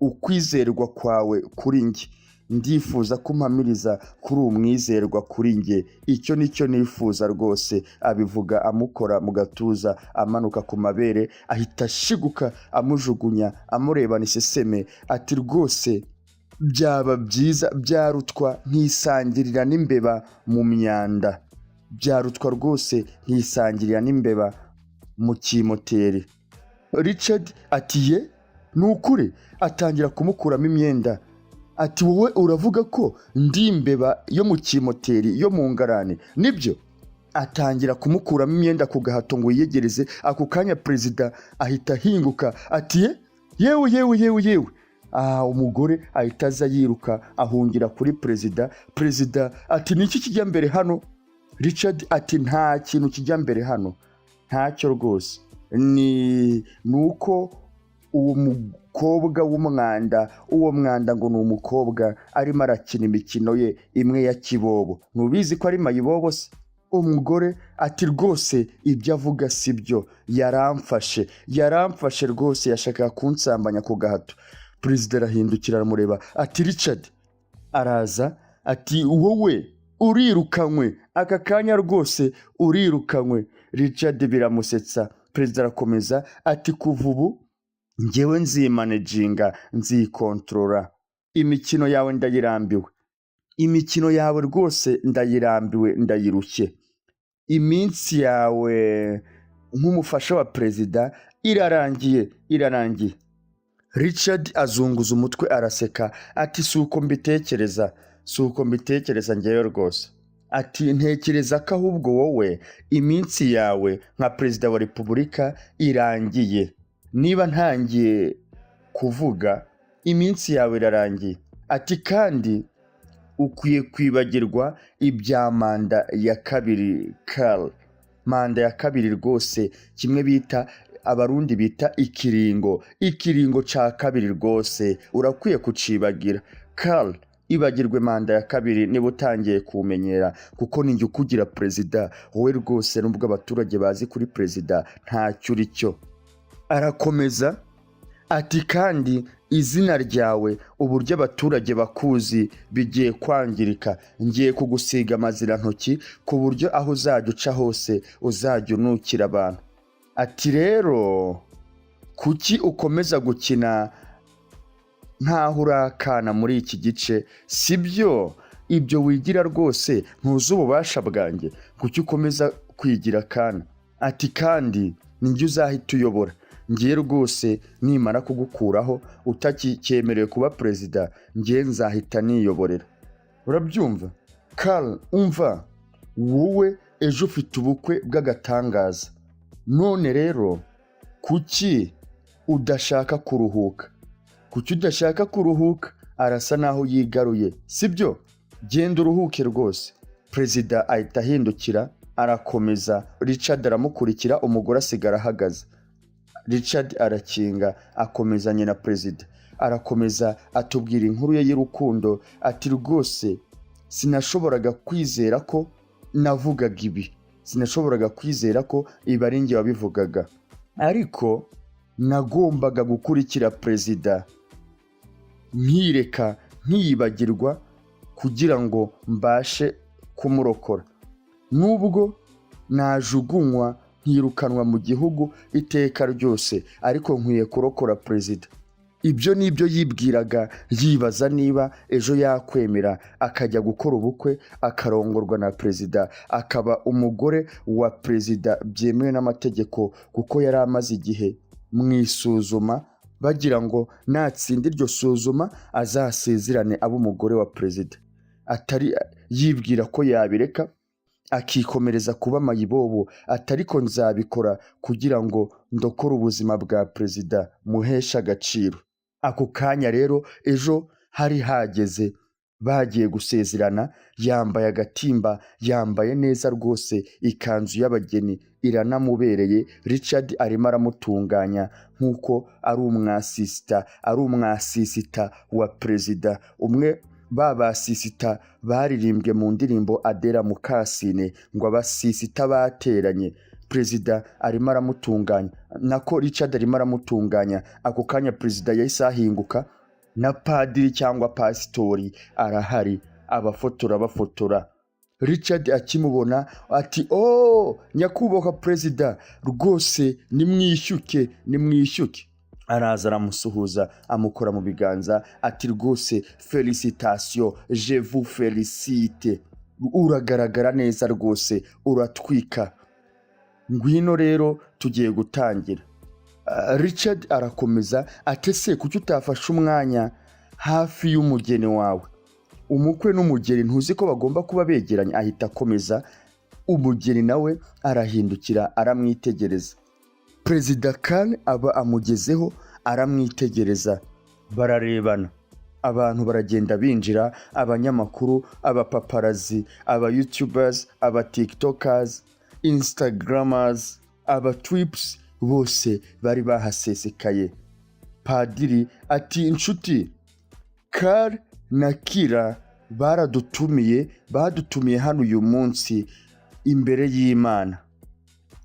ukwizerwa kwawe kuri njye. Ndifuza ko umpamiriza kuri umwizerwa kuri njye. Icyo nicyo nifuza rwose. Abivuga amukora mu gatuza amanuka ku mabere, ahita ashiguka amujugunya amurebana iseseme. Ati rwose byaba byiza byarutwa nkisangirira n'imbeba mu myanda. Byarutwa rwose nkisangirira n'imbeba mu kimoteri. Richard ati ye ni ukuri. Atangira kumukuramo imyenda. Ati wowe uravuga ko ndi imbeba yo mu kimoteri yo mu ngarani, nibyo? Atangira kumukuramo imyenda ku gahato ngo yiyegereze. Ako kanya perezida ahita ahinguka ati yewe. Umugore ahita aza yiruka ahungira kuri perezida. Perezida ati niki kijya mbere hano? Richard ati nta kintu kijya mbere hano, ntacyo rwose. Ni uko uwo mukobwa w'umwanda, uwo mwanda ngo ni umukobwa arimo arakina imikino ye imwe ya kibobo. Ntubizi ko ari mayibobo se? Umugore ati rwose ibyo avuga si byo. Yaramfashe rwose, yashakaga kunsambanya ku gahato. Perezida arahindukira aramureba ati Richard. Araza ati wowe urirukanywe aka kanya rwose urirukanywe. Richard biramusetsa. Perezida arakomeza ati kuva ubu njyewe nzimanejinga nzikontorora, imikino yawe ndayirambiwe, imikino yawe rwose ndayirambiwe ndayirushye, iminsi yawe nk'umufasha wa perezida irarangiye. Richard azunguza umutwe araseka ati si uko mbitekereza ngewe rwose. Ati ntekereza ko ahubwo wowe iminsi yawe nka perezida wa repubulika irangiye. Niba ntangiye kuvuga iminsi yawe irarangiye. Ati kandi ukwiye kwibagirwa ibya manda ya kabiri Karl. Manda ya kabiri rwose kimwe bita abarundi bita ikiringo ca kabiri rwose urakwiye kucibagira. Karl, ibagirwe manda ya kabiri niba utangiye kumenyera, kuko ninjye ukugira perezida. Wowe rwose nubwo abaturage bazi kuri perezida ntacyo uri cyo. Arakomeza ati kandi izina ryawe uburyo abaturage bakuzi bigiye kwangirika. Ngiye kugusiga amazirantoki ku buryo aho uzajya uca hose uzajya unukira abantu. Ati rero kuki ukomeza gukina nkaho urakana muri iki gice? Sibyo, ibyo wigira rwose ntuzi ububasha bwanjye. Kuki ukomeza kwigira kana? Ati kandi ninjye uzahita uyobora. Ngiye rwose nimara kugukuraho utakikemerewe kuba perezida, ngiye nzahita niyoborera. Urabyumva? Karl, umva, wowe ejo ufite ubukwe bw'agatangaza. None rero kuki udashaka kuruhuka? Arasa naho yigaruye. Sibyo, genda uruhuke rwose. Perezida ahita ahindukira arakomeza. Richard aramukurikira, umugore asigara ahagaze. Richard arakinga akomezanye na perezida. Arakomeza atubwira inkuru ye y'urukundo. Ati rwose sinashoboraga kwizera ko navugaga ibi. Sinashoboraga kwizera ko ibi ari njye wabivugaga. Ariko nagombaga gukurikira perezida, nkireka nkiyibagirwa kugira ngo mbashe kumurokora. Nubwo najugunywa nkirukanwa mu gihugu iteka ryose, ariko nkwiye kurokora perezida. Ibyo nibyo yibwiraga, yibaza niba ejo yakwemera akajya gukora ubukwe akarongorwa na perezida, akaba umugore wa perezida byemewe n'amategeko, kuko yari amaze igihe mu isuzuma bagira ngo natsinda iryo suzuma azasezerane abe umugore wa perezida. Atari yibwira ko yabireka akikomereza kuba mayibobo. Atariko nzabikora kugira ngo ndokore ubuzima bwa perezida, muhesha agaciro. Ako kanya rero ejo hari hageze, bagiye gusezerana. Yambaye agatimba, yambaye neza rwose, ikanzu y'abageni iranamubereye. Richard arimo aramutunganya nk'uko ari umwasisita wa perezida. Umwe babasisita baririmbwe mu ndirimbo Adela Mukasine ngo abasisita bateranye. Perezida arimo aramutunganya, nako Richard arimo aramutunganya. Ako kanya perezida yahise ahinguka, na padiri cyangwa pasitori arahari bafotora. Richard akimubona ati nyakubahwa perezida, rwose nimwishyuke. Araza aramusuhuza, amukora mu biganza ati rwose felicitation, je vous félicite, uragaragara neza rwose, uratwika. Ngwino rero tugiye gutangira. Richard arakomeza ati se kuki utafashe umwanya hafi y'umugeni wawe? Umukwe n'umugeni ntuzi ko bagomba kuba begeranye? Ahita akomeza. Umugeni nawe arahindukira aramwitegereza. Perezida Karl aba amugezeho aramwitegereza. Bararebana. Abantu baragenda binjira, abanyamakuru, abapaparazi, aba-youtubers, aba-tiktokers, instagrammers, aba-twips, bose bari bahasesekaye. Padiri ati inshuti, Karl na Kira badutumiye hano uyu munsi imbere y'Imana.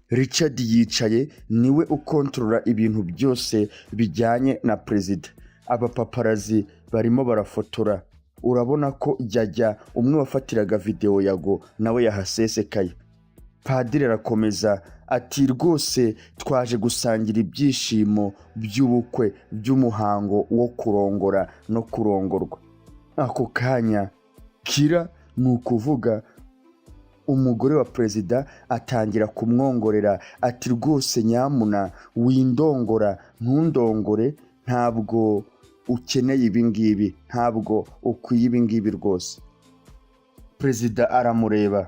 Richard yicaye, niwe ukontorora ibintu byose bijyanye na perezida. Abapaparazi barimo barafotora. urabona ko jyajya umwe wafatiraga video yago nawe yahasesekaye. Padiri arakomeza ati rwose twaje gusangira ibyishimo by'ubukwe by'umuhango wo kurongora no kurongorwa. Ako kanya Kira ni ukuvuga umugore wa perezida atangira kumwongorera ati rwose nyamuna windongora ntundongore, ntabwo ukeneye ibingibi, ntabwo ukwiye ibingibi rwose. Perezida aramureba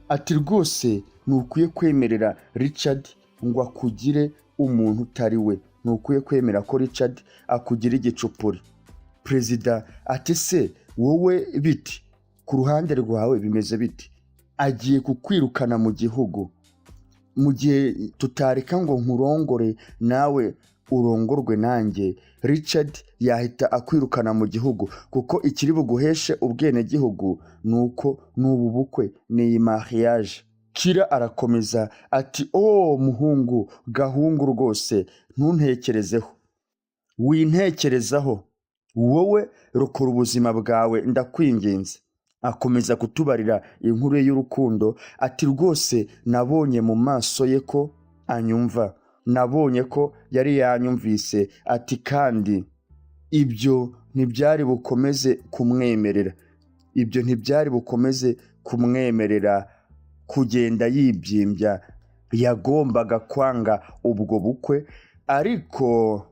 ati rwose ntukwiye kwemerera Richard ngo akugire umuntu utari we, ntukwiye kwemera ko Richard akugira igicupuri. Perezida ati se wowe biti, ku ruhande rwawe bimeze biti? Agiye kukwirukana mu gihugu, mu gihe tutareka ngo nkurongore nawe urongorwe nanjye, Richard yahita akwirukana mu gihugu, kuko ikiri buguheshe ubwenegihugu nuko n'ubu bukwe ni mariage. Kira arakomeza ati muhungu gahungu rwose ntuntekerezeho, wintekerezaho, wowe rokora ubuzima bwawe ndakwinginze. Akomeza kutubarira inkuru y'urukundo ati rwose nabonye mu maso ye ko anyumva, nabonye ko yari yanyumvise, ati kandi ibyo ntibyari bukomeze kumwemerera, ibyo ntibyari bukomeze kumwemerera kugenda yibyimbya, yagombaga kwanga ubwo bukwe. Ariko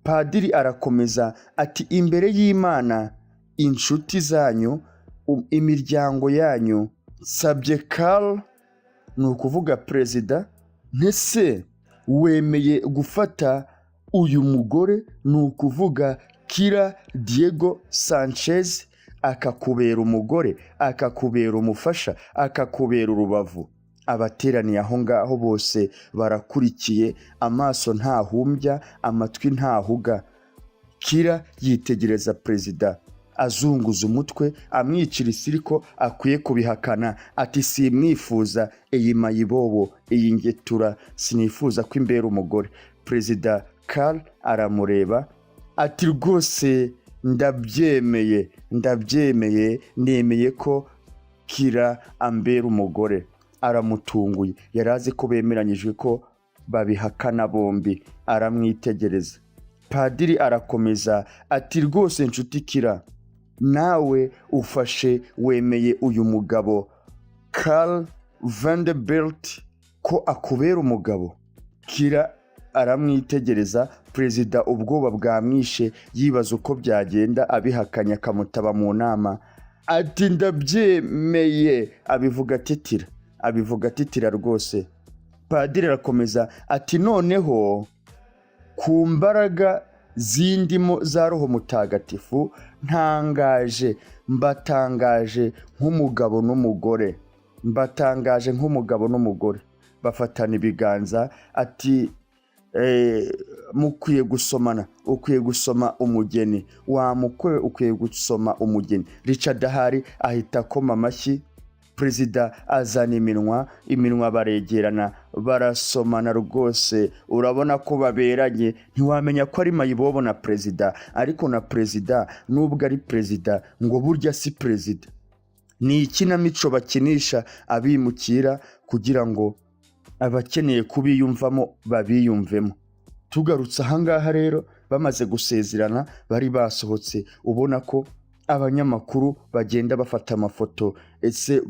Padiri arakomeza ati imbere y'Imana, inshuti zanyu, imiryango yanyu, nsabye Karl, ni ukuvuga perezida, ntese wemeye gufata uyu mugore, ni ukuvuga Kira Diego Sanchez, akakubera umugore, akakubera umufasha, akakubera urubavu. Abateraniye aho ngaho bose barakurikiye, amaso ntahumbya, amatwi ntahuga. Kira yitegereza perezida azunguza umutwe, amwicira isiri ko akwiye kubihakana, ati simwifuza iyi mayibobo, iyi ngetura, sinifuza ko imbera umugore. Perezida Karl aramureba ati rwose ndabyemeye, nemeye ko Kira ambera umugore. Aramutunguye, yari azi ko bemeranyijwe ko babihakana bombi. Aramwitegereza. Padiri arakomeza ati rwose nshuti Kira, nawe ufashe wemeye uyu mugabo Karl Vanderbilt ko akubera umugabo? Kira aramwitegereza. Perezida ubwoba bwamwishe, yibaza uko byagenda, abihakanya akamutaba mu nama. Ati ndabyemeye, abivuga atitira rwose. Padiri arakomeza ati noneho ku mbaraga z'indimo za Roho Mutagatifu mbatangaje nk'umugabo n'umugore, bafatana ibiganza. Ati mukwiye gusomana, ukwiye gusoma umugeni, wa mukwe ukwiye gusoma umugeni. Richard ahari ahita akoma amashyi. Perezida azana iminwa baregerana, barasomana rwose, urabona ko baberanye, ntiwamenya ko ari mayibobo na perezida, ariko na perezida nubwo ari perezida ngo burya si perezida. Ni ikinamico bakinisha abimukira kugira ngo abakeneye kubiyumvamo babiyumvemo. Tugarutse ahangaha rero, bamaze gusezerana bari basohotse, ubona ko abanyamakuru bagenda bafata amafoto,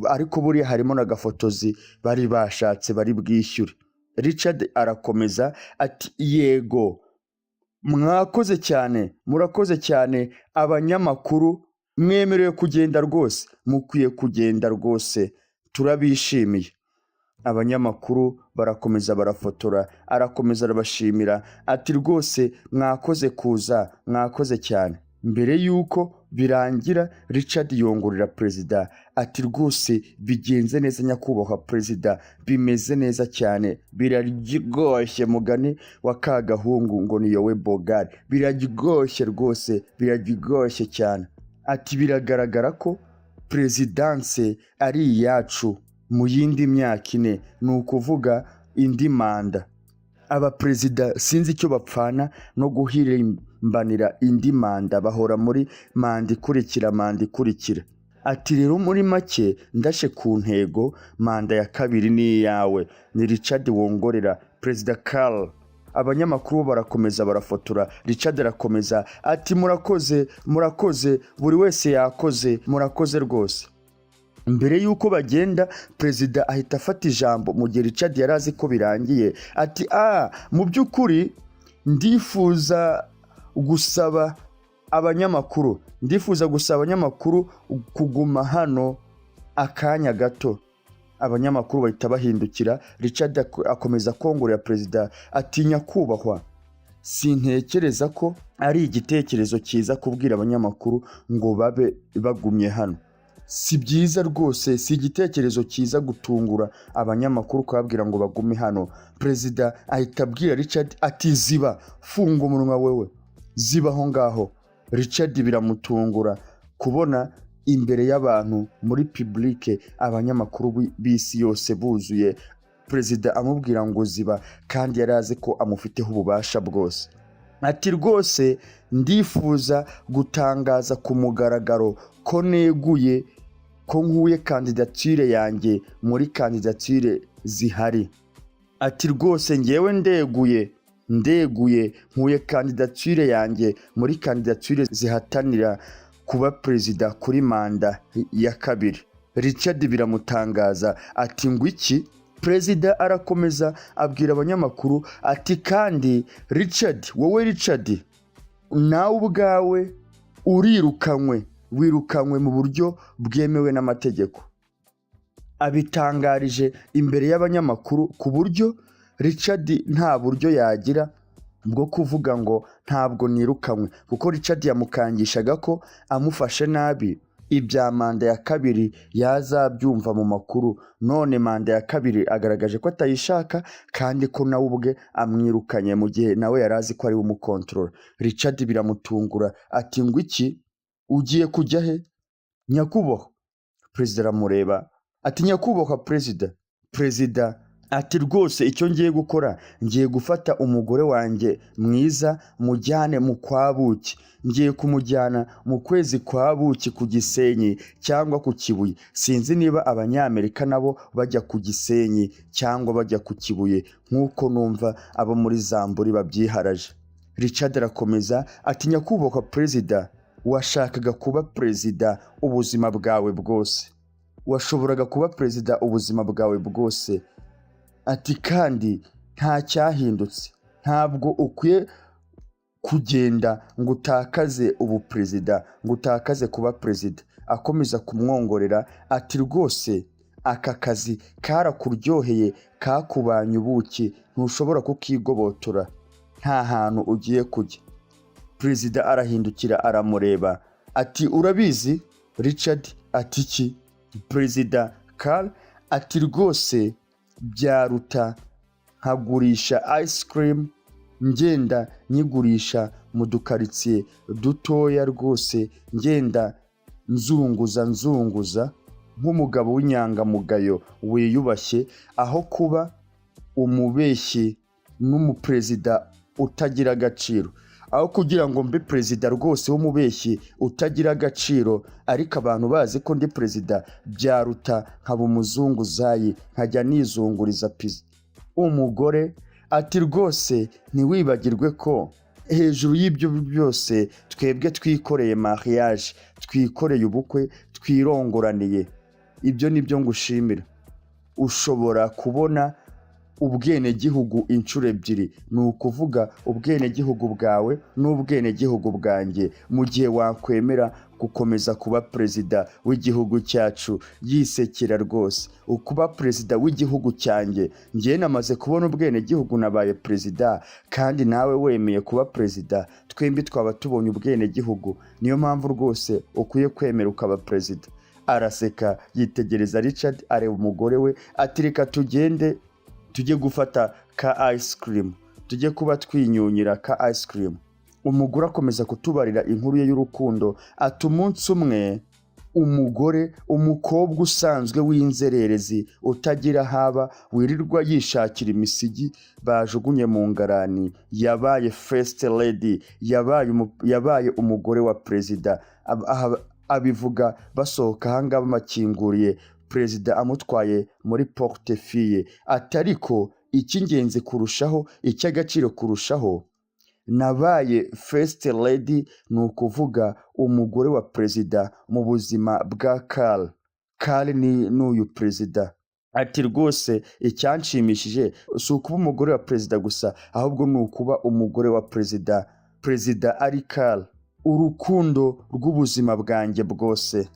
ariko buriya harimo n'agafotozi bari bashatse bari bwishyure. Richard arakomeza ati yego, murakoze cyane abanyamakuru, mwemerewe kugenda rwose, mukwiye kugenda rwose, turabishimiye. Abanyamakuru barakomeza barafotora, arakomeza arabashimira ati rwose mwakoze kuza, mwakoze cyane. Mbere yuko birangira, Richard yongorera perezida ati rwose bigenze neza nyakubahwa perezida, bimeze neza cyane, biraryoshye, mugani wa kagahungu ngo ni yowe Bogari, biraryoshye rwose, biraryoshye cyane. Ati biragaragara ko perezidanse ari iyacu mu yindi myaka 4, ni ukuvuga indi manda. abaperezida sinzi icyo bapfana no guhirimbanira indi manda, bahora muri manda ikurikira. Ati rero muri make ndashe ku ntego, manda ya kabiri ni iyawe. Ni Richard Wongorera, Perezida Carl. Abanyamakuru barakomeza barafotora. Richard arakomeza ati murakoze, buri wese yakoze, murakoze rwose. Mbere y'uko bagenda, perezida ahita afata ijambo mu gihe Richard yari azi ko birangiye. Ati mu by'ukuri ndifuza gusaba abanyamakuru kuguma hano akanya gato. Abanyamakuru bahita bahindukira. Richard akomeza kongorera perezida ati nyakubahwa, sintekereza ko ari igitekerezo cyiza kubwira abanyamakuru ngo babe bagumye hano. Si byiza rwose, si igitekerezo cyiza gutungura abanyamakuru kubabwira ngo bagume hano. Perezida ahita abwira Richard ati ziba, funga umunwa wewe, ziba aho ngaho. Richard biramutungura kubona imbere y'abantu muri publique abanyamakuru b'isi yose buzuye, perezida amubwira ngo ziba, kandi yari azi ko amufiteho ububasha bwose. Ati rwose ndifuza gutangaza ku mugaragaro ko neguye, ko nkuye kandidatire yanjye muri kandidatire zihari. Ati rwose ngewe ndeguye nkuye kandidatire yanjye muri kandidatire zihatanira kuba perezida kuri manda ya kabiri. Richard biramutangaza ati ngo iki? Perezida arakomeza abwira abanyamakuru ati kandi Richard nawe ubwawe wirukanywe mu buryo bwemewe n'amategeko. Abitangarije imbere y'abanyamakuru ku buryo Richard nta buryo yagira bwo kuvuga ngo ntabwo nirukanywe, kuko Richard yamukangishaga ko amufashe nabi ibya manda ya kabiri yazabyumva mu makuru. None manda ya kabiri agaragaje ko atayishaka kandi ko nawe ubwe amwirukanye mu gihe nawe yari azi ko ari umukontorora. Richard biramutungura ati ngo iki? Ugiye kujya he nyakubahwa? Perezida aramureba ati nyakubahwa perezida ati rwose icyo ngiye gukora, ngiye gufata umugore wanjye mwiza mujyane mu kwa buki. Ngiye kumujyana mu kwezi kwa buki ku Gisenyi cyangwa ku Kibuye. Sinzi niba abanyamerika nabo bajya ku Gisenyi cyangwa bajya ku Kibuye nk'uko numva abo muri Zamburi babyiharaje. Richard arakomeza ati nyakubahwa perezida, washakaga kuba perezida ubuzima bwawe bwose, washoboraga kuba perezida ubuzima bwawe bwose. Ati kandi nta cyahindutse, ntabwo ukwiye kugenda ngo utakaze ubuperezida, ngo utakaze kuba perezida. Akomeza kumwongorera ati rwose aka kazi karakuryoheye, kakubanye ubuki, ntushobora kukigobotora, nta hantu ugiye kujya. Perezida arahindukira aramureba ati urabizi Richard? Ati iki? Perezida Carl ati rwose byaruta nkagurisha ice cream, ngenda nyigurisha mu dukaritsiye dutoya rwose, ngenda nzunguza nk'umugabo w'inyangamugayo wiyubashye, aho kuba umubeshyi n'umuperezida utagira agaciro. Aho kugira ngo mbe perezida rwose w'umubeshyi utagira agaciro ariko abantu bazi ko ndi perezida, byaruta nkaba umuzunguzayi nkajya nizunguriza pizza. Umugore ati rwose ntiwibagirwe ko hejuru y'ibyo byose twebwe twikoreye mariage, twikoreye ubukwe, twirongoraniye. Ibyo nibyo ngushimira. Ushobora kubona ubwenegihugu inshuro ebyiri, ni ukuvuga ubwenegihugu bwawe n'ubwenegihugu bwanjye, mu gihe wakwemera gukomeza kuba perezida w'igihugu cyacu. Yisekera rwose, ukuba perezida w'igihugu cyanjye, ngiye namaze kubona ubwenegihugu nabaye perezida, kandi nawe wemeye kuba perezida, twembi twaba tubonye ubwenegihugu. Niyo mpamvu rwose ukwiye kwemera ukaba perezida. Araseka yitegereza Richard, areba umugore we ati reka tugende tujye gufata ka ice cream, tujye kuba twinyunyira ka ice cream. Umugore akomeza kutubarira inkuru ye y'urukundo ati umunsi umwe umugore, umukobwa usanzwe w'inzererezi utagira haba, wirirwa yishakira imisigi bajugunye mu ngarani, yabaye first lady, yabaye umugore wa perezida. Abivuga basohoka ahangaha bamakinguriye, perezida amutwaye muri portefeuille. Atariko icy'ingenzi kurushaho, icy'agaciro kurushaho, nabaye first lady, ni ukuvuga umugore wa perezida mu buzima bwa Karl ni n'uyu perezida. Ati rwose icyanshimishije si ukuba umugore wa perezida gusa, ahubwo ni ukuba umugore wa perezida ari Karl. Urukundo rw'ubuzima bwanjye bwose.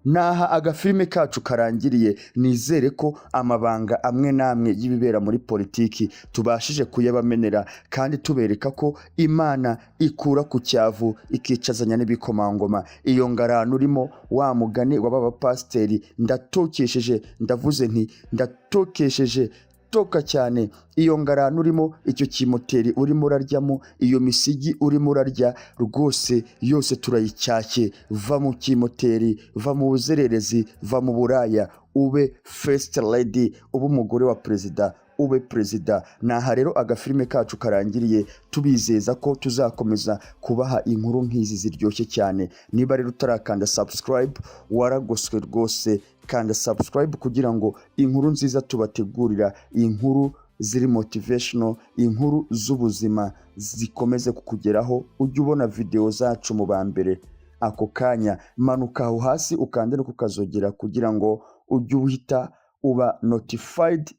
Naha agafilime kacu karangiriye, nizere ko amabanga amwe n'amwe y'ibibera muri politiki tubashije kuyabamenera, kandi tubereka ko Imana ikura ku cyavu ikicazanya n'ibikomangoma. Iyo ngarano urimo, wa mugani w'aba pasiteri, ndatokesheje, ndavuze nti ndatokesheje, toka cyane. Iyo ngarano urimo, icyo kimoteri urimo uraryamo, iyo misigi urimo urarya, rwose yose turayicyashye. Va mu kimoteri, va mu buzererezi, va mu buraya, ube first lady, ube umugore wa perezida, ube perezida. Naha rero agafilime kacu karangiriye, tubizeza ko tuzakomeza kubaha inkuru nk'izi ziryoshye cyane. Niba rero utarakanda subscribe, waragoswe rwose, kanda subscribe kugira ngo inkuru nziza tubategurira, inkuru ziri motivational, inkuru z'ubuzima zikomeze kukugeraho, ujye ubona video zacu mu bambere. Ako kanya manuka aho hasi ukande no kukazogera kugira ngo ujye uhita uba notified